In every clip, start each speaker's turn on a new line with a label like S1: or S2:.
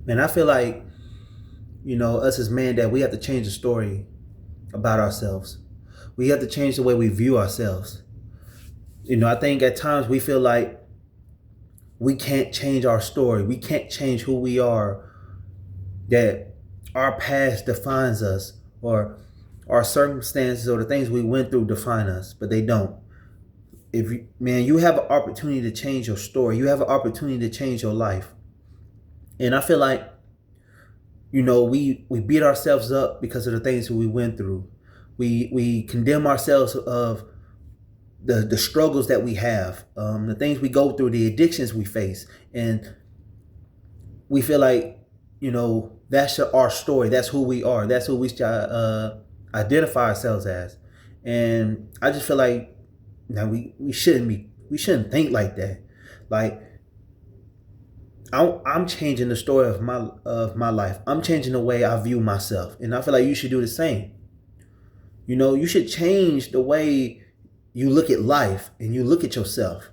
S1: Man, I feel like, us as men, that we have to change the story about ourselves. We have to change the way we view ourselves. I think at times we feel like we can't change our story. We can't change who we are, that our past defines us, or our circumstances or the things we went through define us, but they don't. You have an opportunity to change your story. You have an opportunity to change your life. And I feel like, we beat ourselves up because of the things that we went through. We condemn ourselves of the struggles that we have, the things we go through, the addictions we face, and we feel like, that's our story. That's who we are. That's who we identify ourselves as. And I just feel like, we shouldn't think like that. Like, I'm changing the story of my life. I'm changing the way I view myself, and I feel like you should do the same. You should change the way you look at life and you look at yourself.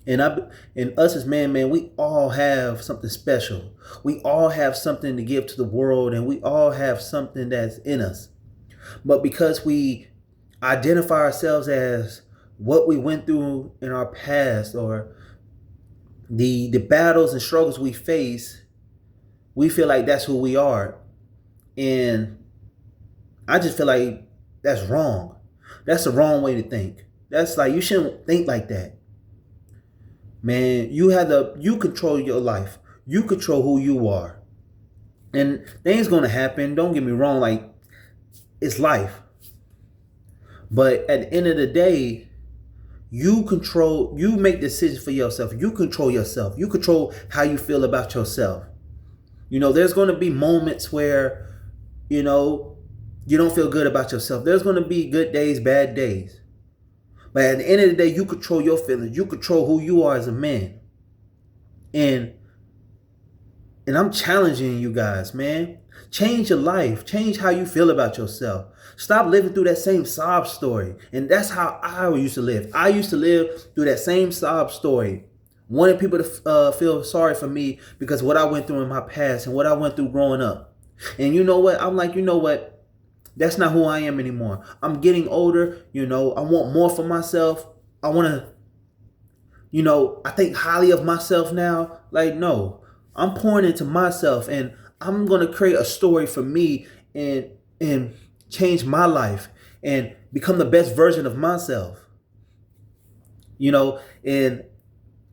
S1: And us as man, we all have something special. We all have something to give to the world, and we all have something that's in us. But because we identify ourselves as what we went through in our past, or the battles and struggles we face, we feel like that's who we are. And I just feel like that's wrong. That's the wrong way to think. That's like, you shouldn't think like that. Man, you control your life. You control who you are. And things gonna happen. Don't get me wrong, like, it's life. But at the end of the day, you make decisions for yourself. You control yourself. You control how you feel about yourself. There's gonna be moments where, you don't feel good about yourself. There's gonna be good days, bad days. But at the end of the day, you control your feelings. You control who you are as a man. And I'm challenging you guys, man. Change your life. Change how you feel about yourself. Stop living through that same sob story. And that's how I used to live. I used to live through that same sob story, wanting people to feel sorry for me because of what I went through in my past and what I went through growing up. And you know what? I'm like, you know what? That's not who I am anymore. I'm getting older. I want more for myself. I want to, I think highly of myself now. Like, no, I'm pouring into myself, and I'm going to create a story for me, and change my life and become the best version of myself. And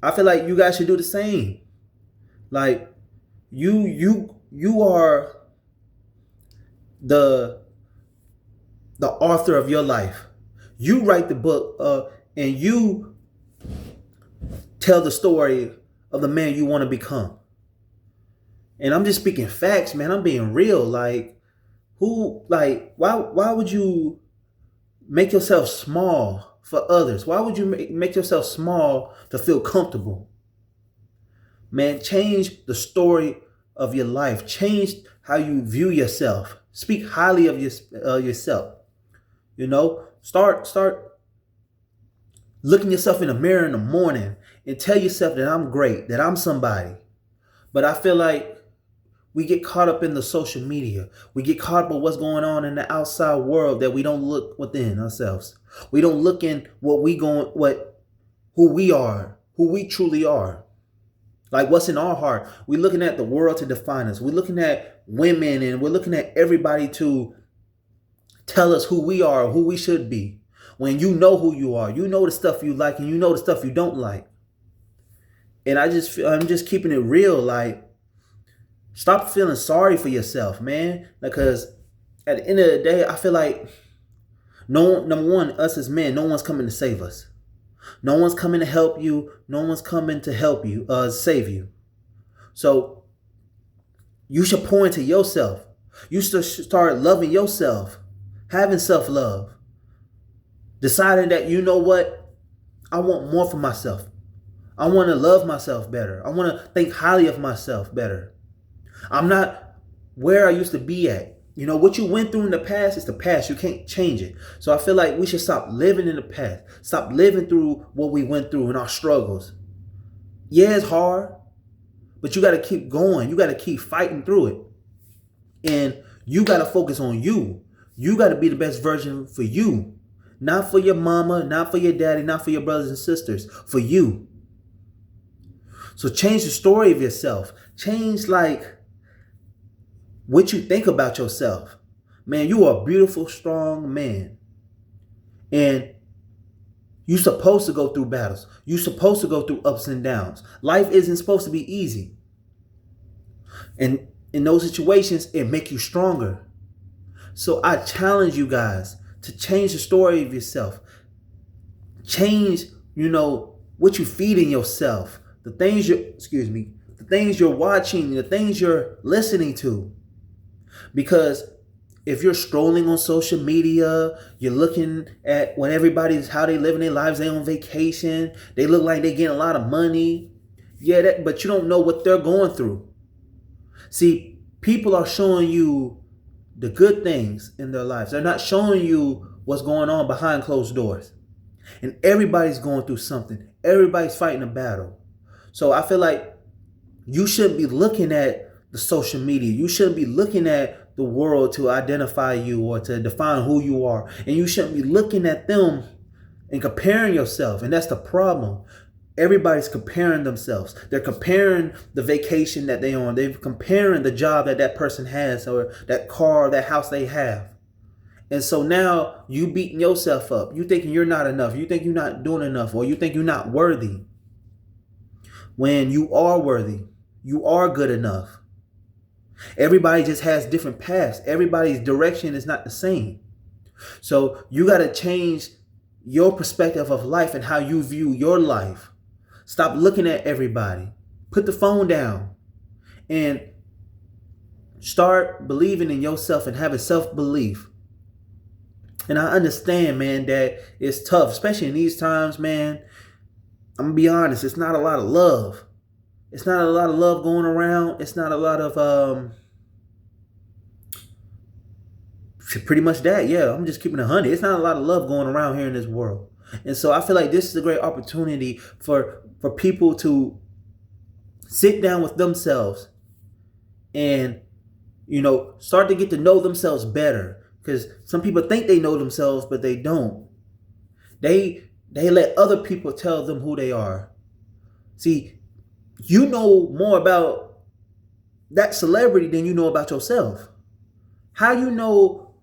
S1: I feel like you guys should do the same. Like, you are the author of your life. You write the book, and you tell the story of the man you want to become. And I'm just speaking facts, man. I'm being real. Like, why would you make yourself small for others? Why would you make yourself small to feel comfortable? Man, change the story of your life. Change how you view yourself. Speak highly of yourself. Start looking yourself in the mirror in the morning and tell yourself that I'm great, that I'm somebody. But I feel like we get caught up in the social media. We get caught up in what's going on in the outside world, that we don't look within ourselves. We don't look in who we are, who we truly are. Like, what's in our heart. We're looking at the world to define us. We're looking at women, and we're looking at everybody to tell us who we are, who we should be. When you know who you are, you know the stuff you like, and you know the stuff you don't like. And I'm just keeping it real. Like, stop feeling sorry for yourself, man. Because at the end of the day, I feel like number one, us as men, no one's coming to save us. No one's coming to help you. No one's coming to help you, save you. So you should pour into yourself. You should start loving yourself, having self-love, deciding that, you know what, I want more for myself. I want to love myself better. I want to think highly of myself better. I'm not where I used to be at. What you went through in the past is the past. You can't change it. So I feel like we should stop living in the past. Stop living through what we went through and our struggles. Yeah, it's hard, But you got to keep going. You got to keep fighting through it. And you got to focus on you. You got to be the best version for you. Not for your mama, not for your daddy, not for your brothers and sisters. For you. So change the story of yourself. Change like what you think about yourself. Man, you are a beautiful, strong man. And you're supposed to go through battles. You're supposed to go through ups and downs. Life isn't supposed to be easy. And in those situations, it makes you stronger. So I challenge you guys to change the story of yourself. Change, what you feed in yourself. The things you're watching, the things you're listening to. Because if you're strolling on social media, you're looking at when how they living their lives, they on vacation, they look like they getting a lot of money. Yeah, but you don't know what they're going through. See, people are showing you the good things in their lives. They're not showing you what's going on behind closed doors. And everybody's going through something. Everybody's fighting a battle. So I feel like you shouldn't be looking at the social media. You shouldn't be looking at the world to identify you or to define who you are. And you shouldn't be looking at them and comparing yourself. And that's the problem. Everybody's comparing themselves. They're comparing the vacation that they're on. They're comparing the job that person has or that car, that house they have. And so now you beating yourself up. You thinking you're not enough. You think you're not doing enough, or you think you're not worthy. When you are worthy, you are good enough. Everybody just has different paths. Everybody's direction is not the same. So you got to change your perspective of life and how you view your life. Stop looking at everybody. Put the phone down and start believing in yourself and having self-belief. And I understand, man, that it's tough, especially in these times, man. I'm going to be honest. It's not a lot of love. It's not a lot of love going around. It's not a lot of, pretty much that. Yeah, I'm just keeping it 100. It's not a lot of love going around here in this world. And so I feel like this is a great opportunity for people to sit down with themselves and, start to get to know themselves better. Because some people think they know themselves, but they don't. They let other people tell them who they are. See, you know more about that celebrity than you know about yourself. How you know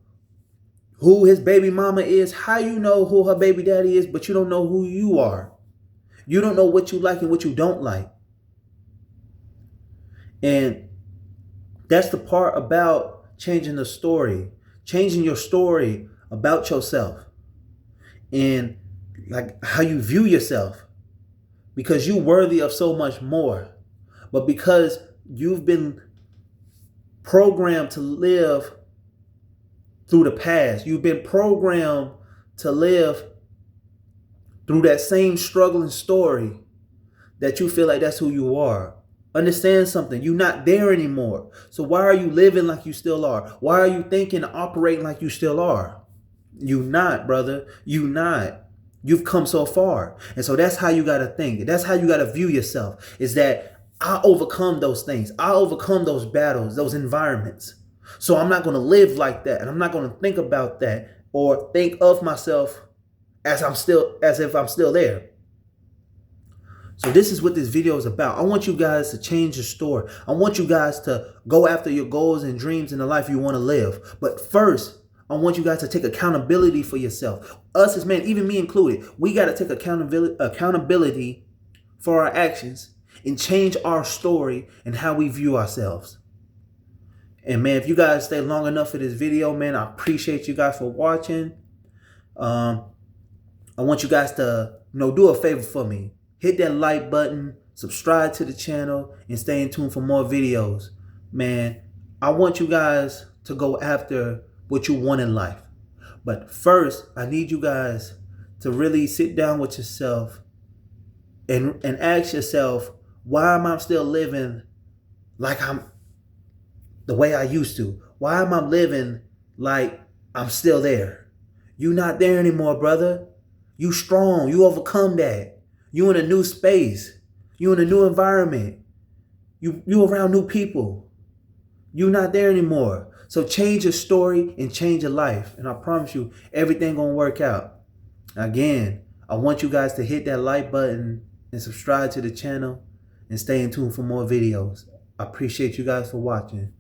S1: who his baby mama is, how you know who her baby daddy is, but you don't know who you are. You don't know what you like and what you don't like. And that's the part about changing the story. Changing your story about yourself. And like how you view yourself. Because you're worthy of so much more. But because you've been programmed to live through the past. You've been programmed to live through that same struggling story that you feel like that's who you are. Understand something. You're not there anymore. So why are you living like you still are? Why are you thinking and operating like you still are? You not, brother. You not. You've come so far. And so that's how you got to think. That's how you got to view yourself, is that I overcome those things. I overcome those battles, those environments. So I'm not going to live like that. And I'm not going to think about that or think of myself as if I'm still there. So this is what this video is about. I want you guys to change your story. I want you guys to go after your goals and dreams in the life you want to live. But first, I want you guys to take accountability for yourself. Us as men, even me included, we got to take accountability for our actions and change our story and how we view ourselves. And man, if you guys stay long enough for this video, man, I appreciate you guys for watching. I want you guys to, do a favor for me. Hit that like button, subscribe to the channel, and stay in tune for more videos. Man, I want you guys to go after what you want in life. But first, I need you guys to really sit down with yourself and ask yourself, why am I still living like I'm the way I used to? Why am I living like I'm still there? You not there anymore, brother. You strong. You overcome that. You in a new space. You in a new environment. You around new people. You're not there anymore. So change your story and change your life. And I promise you, everything gonna work out. Again, I want you guys to hit that like button and subscribe to the channel and stay in tune for more videos. I appreciate you guys for watching.